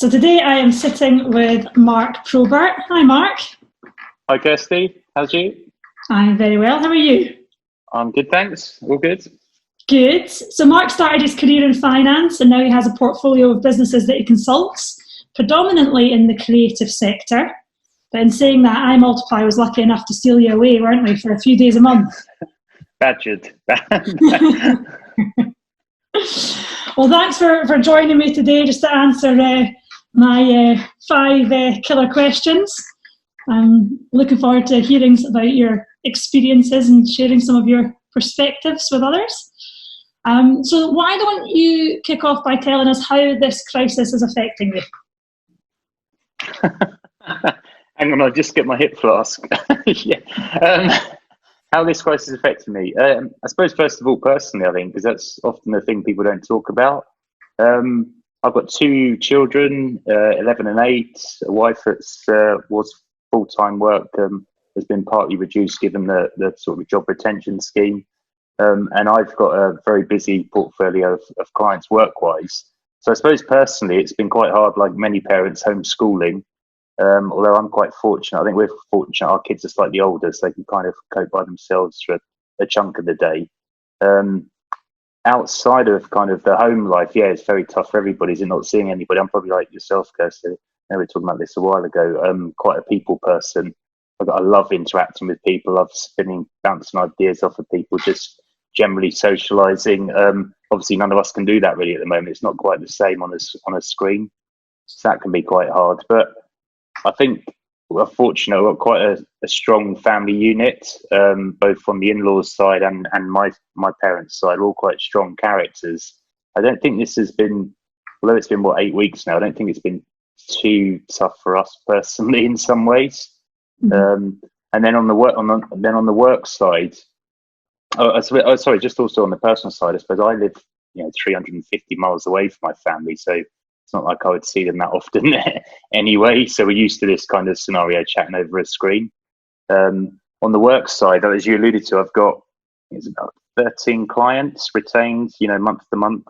So today I am sitting with Mark Probert. Hi, Mark. Hi, Kirsty. How's you? I'm very well. How are you? I'm good, thanks. All good. Good. So Mark started his career in finance and now he has a portfolio of businesses that he consults, predominantly in the creative sector. But in saying that, iMultiply was lucky enough to steal you away, weren't we, for a few days a month? Badgered. Well, thanks for joining me today just to answer my five killer questions. I'm looking forward to hearing about your experiences and sharing some of your perspectives with others. So why don't you kick off by telling us how this crisis is affecting you? Hang on, I'll just get my hip flask. Yeah. How this crisis is affecting me? I suppose, first of all, personally, I think, because that's often the thing people don't talk about. I've got two children, 11 and 8. A wife that's was full-time work has been partly reduced given the sort of job retention scheme. And I've got a very busy portfolio of clients work-wise. So I suppose personally, it's been quite hard, like many parents, homeschooling. Although I'm quite fortunate. I think we're fortunate our kids are slightly older, so they can kind of cope by themselves for a chunk of the day. Outside of kind of the home life, yeah, it's very tough for everybody. Is it not seeing anybody? I'm probably like yourself, Kirsty. We were talking about this a while ago. Quite a people person. I love interacting with people. I love bouncing ideas off of people, just generally socialising. Obviously, none of us can do that really at the moment. It's not quite the same on a screen, so that can be quite hard. But I think we're fortunate. We've got quite a strong family unit, both from the in-laws side and my parents' side. We're all quite strong characters. I don't think this has been, although it's been 8 weeks now, I don't think it's been too tough for us personally in some ways. Mm-hmm. And then on the work side, sorry, just also on the personal side, I suppose I live 350 miles away from my family, so it's not like I would see them that often anyway. So we're used to this kind of scenario, chatting over a screen. On the work side, as you alluded to, I've got about 13 clients retained, month to month.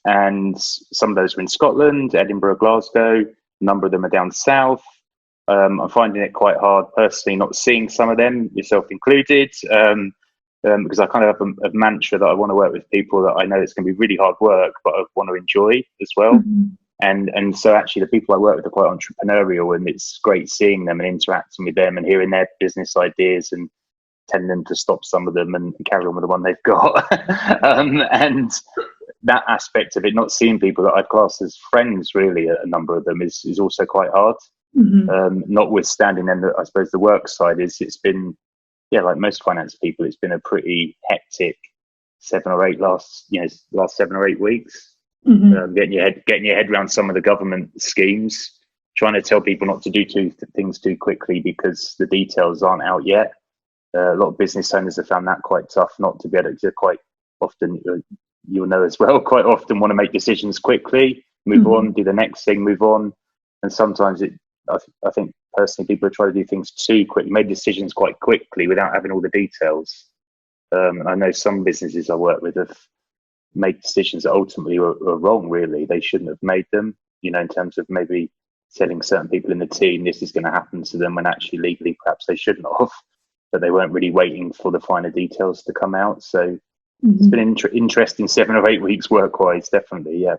And some of those are in Scotland, Edinburgh, Glasgow. A number of them are down south. I'm finding it quite hard personally not seeing some of them, yourself included. Because I kind of have a mantra that I want to work with people that I know it's going to be really hard work, but I want to enjoy as well. Mm-hmm. And so actually the people I work with are quite entrepreneurial, and it's great seeing them and interacting with them and hearing their business ideas and telling them to stop some of them and carry on with the one they've got. And that aspect of it, not seeing people that I'd class as friends really, a number of them is also quite hard. Mm-hmm. Notwithstanding then, I suppose the work side it's been, like most finance people, it's been a pretty hectic last 7 or 8 weeks. Mm-hmm. Getting your head around some of the government schemes, trying to tell people not to do things too quickly because the details aren't out yet. A lot of business owners have found that quite tough, not to be able to quite often, you'll know as well, quite often want to make decisions quickly, move mm-hmm. on, do the next thing, move on. And sometimes I think personally people try to do things too quickly, made decisions quite quickly without having all the details. And I know some businesses I work with have made decisions that ultimately were wrong, really. They shouldn't have made them, in terms of maybe telling certain people in the team this is going to happen to them when actually legally perhaps they shouldn't have, but they weren't really waiting for the finer details to come out. So mm-hmm. It's been interesting 7 or 8 weeks work-wise, definitely, yeah.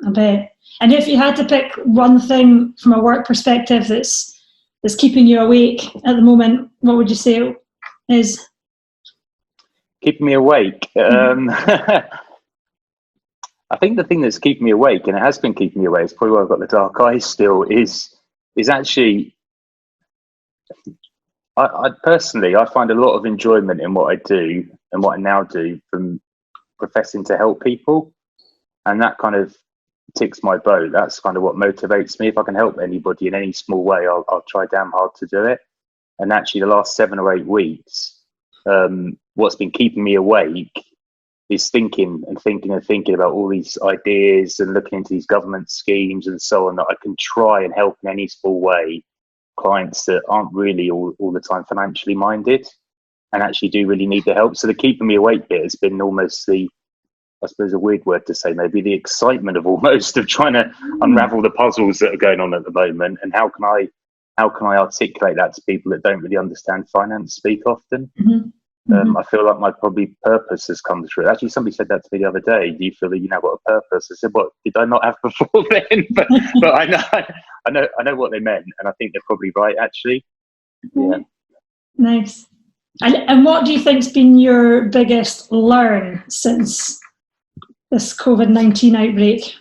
I bet. And if you had to pick one thing from a work perspective that's keeping you awake at the moment, what would you say it is? Keeping me awake? I think the thing that's keeping me awake, and it has been keeping me awake, it's probably why I've got the dark eyes still, is actually, I personally, I find a lot of enjoyment in what I do and what I now do from professing to help people. And that kind of ticks my boat. That's kind of what motivates me. If I can help anybody in any small way, I'll try damn hard to do it. And actually the last 7 or 8 weeks, what's been keeping me awake is thinking about all these ideas and looking into these government schemes and so on, that I can try and help in any small way clients that aren't really all the time financially minded and actually do really need the help. So the keeping me awake bit has been almost the I suppose, a weird word to say, maybe the excitement of almost of trying to unravel the puzzles that are going on at the moment, and how can I articulate that to people that don't really understand finance speak often. I feel like my probably purpose has come through. Actually, somebody said that to me the other day. Do you feel that you now got a purpose? I said, what did I not have before then? but I know what they meant, and I think they're probably right, actually. Yeah. Nice. And what do you think's been your biggest learn since this COVID-19 outbreak?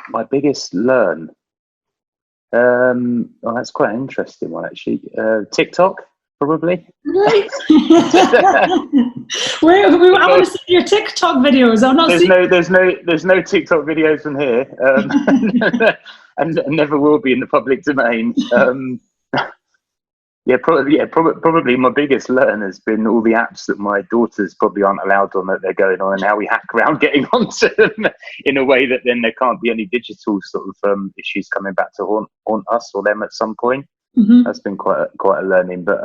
My biggest learn? That's quite an interesting one, actually. TikTok, probably. Right. I want to see your TikTok videos. There's no TikTok videos from here, and never will be in the public domain. Probably my biggest learn has been all the apps that my daughters probably aren't allowed on that they're going on, and how we hack around getting onto them in a way that then there can't be any digital sort of issues coming back to haunt us or them at some point. That's been quite a learning. But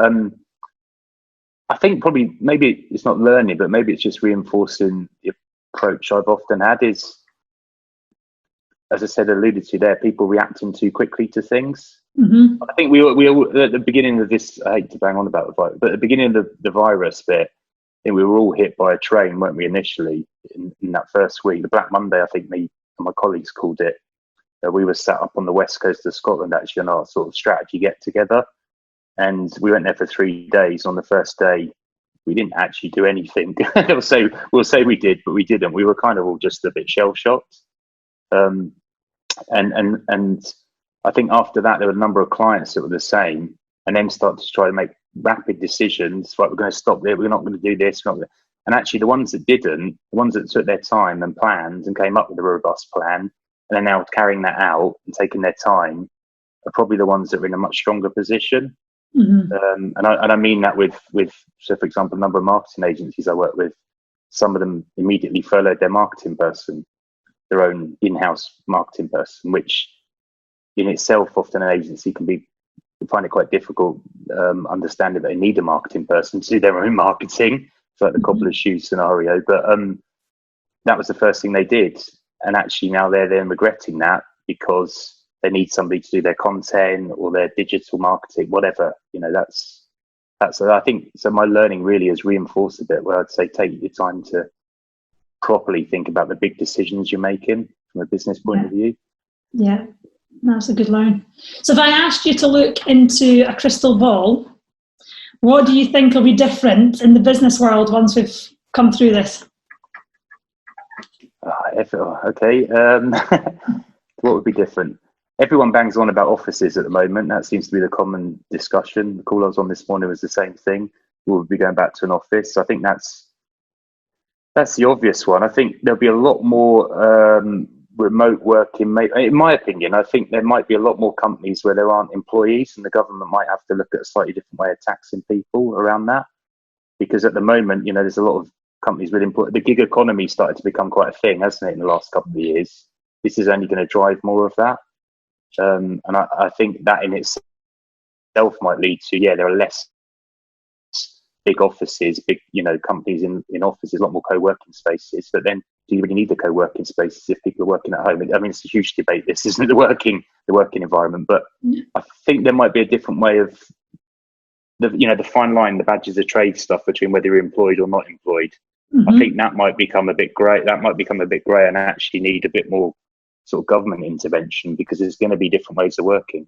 I think probably maybe it's not learning, but maybe it's just reinforcing the approach I've often had is, as I said, alluded to there, people reacting too quickly to things. I think we all at the beginning of this, I hate to bang on about the virus, but at the beginning of the virus bit, I think we were all hit by a train, weren't we, initially, in that first week. The Black Monday, I think me and my colleagues called it. We were sat up on the west coast of Scotland, actually, on our sort of strategy get-together. And we went there for 3 days. On the first day, we didn't actually do anything. We'll say we did, but we didn't. We were kind of all just a bit shell-shocked. And I think after that, there were a number of clients that were the same, and then started to try to make rapid decisions. Right, we're going to stop there. We're not going to do this. And actually, the ones that didn't, the ones that took their time and planned and came up with a robust plan, and are now carrying that out and taking their time, are probably the ones that are in a much stronger position. And I mean that with, so for example, a number of marketing agencies I work with, some of them immediately furloughed their marketing person, their own in-house marketing person, which in itself, often an agency can find it quite difficult understanding that they need a marketing person to do their own marketing. It's like the cobbler's shoes scenario. But that was the first thing they did. And actually now they're then regretting that because they need somebody to do their content or their digital marketing, whatever. That's I think, so my learning really has reinforced a bit where I'd say take your time to properly think about the big decisions you're making from a business point of view. Yeah. That's a good learn. So if I asked you to look into a crystal ball, what do you think will be different in the business world once we've come through this? Okay. What would be different? Everyone bangs on about offices at the moment. That seems to be the common discussion. The call I was on this morning was the same thing. We'll be going back to an office. I think that's the obvious one. I think there'll be a lot more remote working. In my opinion, I think there might be a lot more companies where there aren't employees, and the government might have to look at a slightly different way of taxing people around that. Because at the moment, there's a lot of companies with employees. The gig economy started to become quite a thing, hasn't it, in the last couple of years? This is only going to drive more of that. And I think that in itself might lead to, there are less big offices, big, companies in offices, a lot more co-working spaces. But then, do you really need the co-working spaces if people are working at home? I mean, it's a huge debate. This isn't the working environment, but I think there might be a different way of the fine line, the badges of trade stuff between whether you're employed or not employed. I think that might become a bit grey. And actually need a bit more sort of government intervention, because there's going to be different ways of working.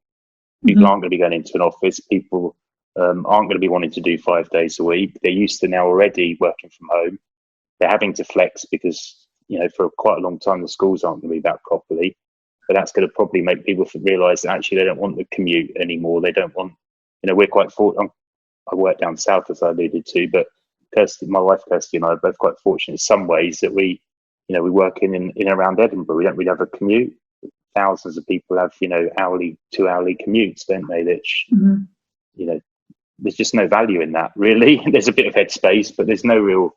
People aren't going to be going into an office. People aren't going to be wanting to do 5 days a week. They're used to now already working from home. They're having to flex because, for quite a long time, the schools aren't going to be back properly. But that's going to probably make people realise that actually they don't want the commute anymore. They don't want, we're quite fortunate. I work down south, as I alluded to, but Kirsty, my wife Kirsty, and I are both quite fortunate in some ways that we work in around Edinburgh. We don't really have a commute. Thousands of people have, 2-hourly commutes, don't they? That, there's just no value in that, really. There's a bit of headspace, but there's no real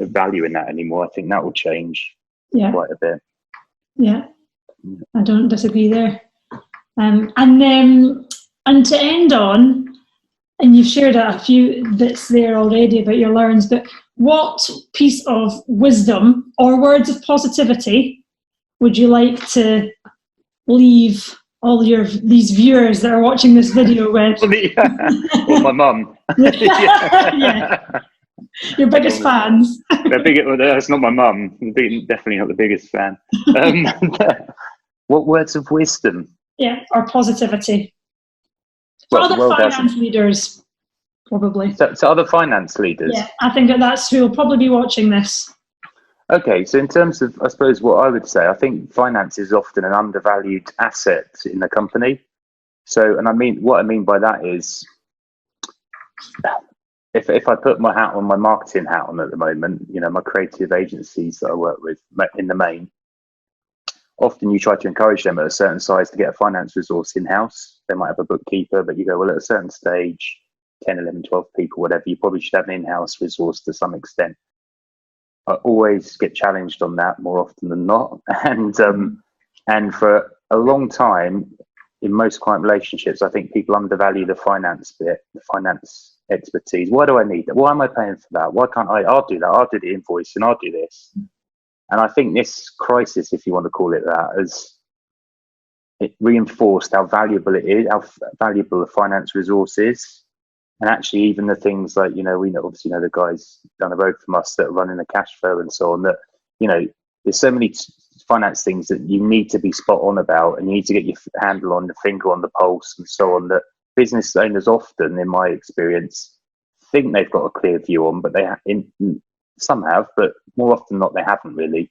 value in that anymore. I think that will change quite a bit. Yeah, I don't disagree there. And to end on, and you've shared a few bits there already about your learns, but what piece of wisdom or words of positivity would you like to leave all these viewers that are watching this video with? Or my mum. Yeah. Your biggest fans. That's not my mum. Definitely not the biggest fan. What words of wisdom? Yeah, or positivity. For other finance leaders, probably. To other finance leaders? Yeah, I think that's who will probably be watching this. Okay, so in terms of, I suppose, what I would say, I think finance is often an undervalued asset in the company. So, and what I mean by that is, if I put my hat on, my marketing hat on at the moment, my creative agencies that I work with in the main, often you try to encourage them at a certain size to get a finance resource in-house. They might have a bookkeeper, but you go, well, at a certain stage, 10, 11, 12 people, whatever, you probably should have an in-house resource to some extent. I always get challenged on that more often than not. And for a long time, in most client relationships, I think people undervalue the finance bit, the finance expertise. Why do I need that? Why am I paying for that? Why can't I'll do that. I'll do the invoice and I'll do this. And I think this crisis, if you want to call it that, it reinforced how valuable it is, how valuable the finance resource is. And actually, even the things like, we obviously know the guys down the road from us that are running the cash flow and so on, that, there's so many finance things that you need to be spot on about, and you need to get your handle on, the finger on the pulse and so on, that business owners often, in my experience, think they've got a clear view on, but some have, but more often not, they haven't really.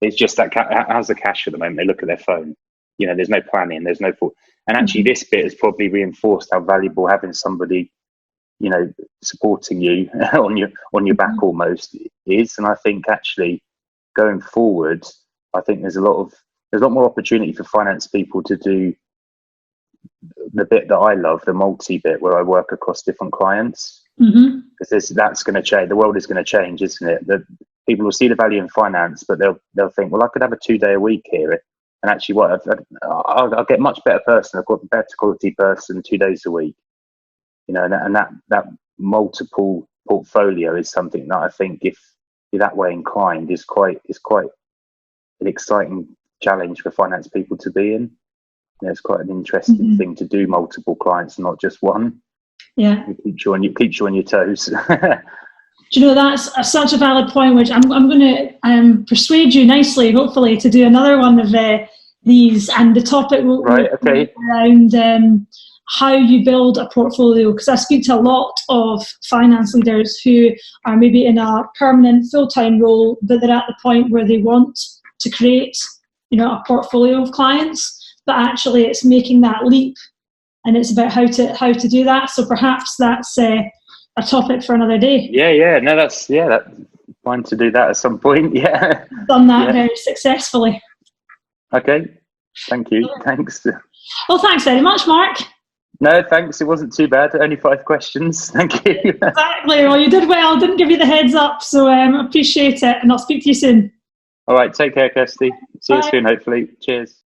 It's just that, how's the cash at the moment? They look at their phone. There's no planning, there's no thought. And actually, this bit has probably reinforced how valuable having somebody supporting you on your back almost is. And I think actually going forward, I think there's a lot more opportunity for finance people to do the bit that I love, the multi bit, where I work across different clients. Because that's going to change. The world is going to change, isn't it? That people will see the value in finance, but they'll think, well, I could have a 2-day a week here, and actually, I'll get much better person. I've got a better quality person 2 days a week. And that multiple portfolio is something that I think, if you're that way inclined, is quite an exciting challenge for finance people to be in. It's quite an interesting thing to do, multiple clients, not just one. Yeah, it keeps you on your toes. Do you know, that's such a valid point, which I'm going to persuade you nicely, hopefully, to do another one of these, and the topic will be around how you build a portfolio, because I speak to a lot of finance leaders who are maybe in a permanent full-time role, but they're at the point where they want to create, a portfolio of clients, but actually it's making that leap, and it's about how to do that. So perhaps that's a topic for another day. That's fine to do that at some point. Done that very successfully. Okay, thank you. Thanks. Well, thanks very much, Mark. No, thanks. It wasn't too bad. Only 5 questions. Thank you. Exactly. Well, you did well. Didn't give you the heads up, so appreciate it, and I'll speak to you soon. All right. Take care, Kirsty. See you soon, hopefully. Cheers.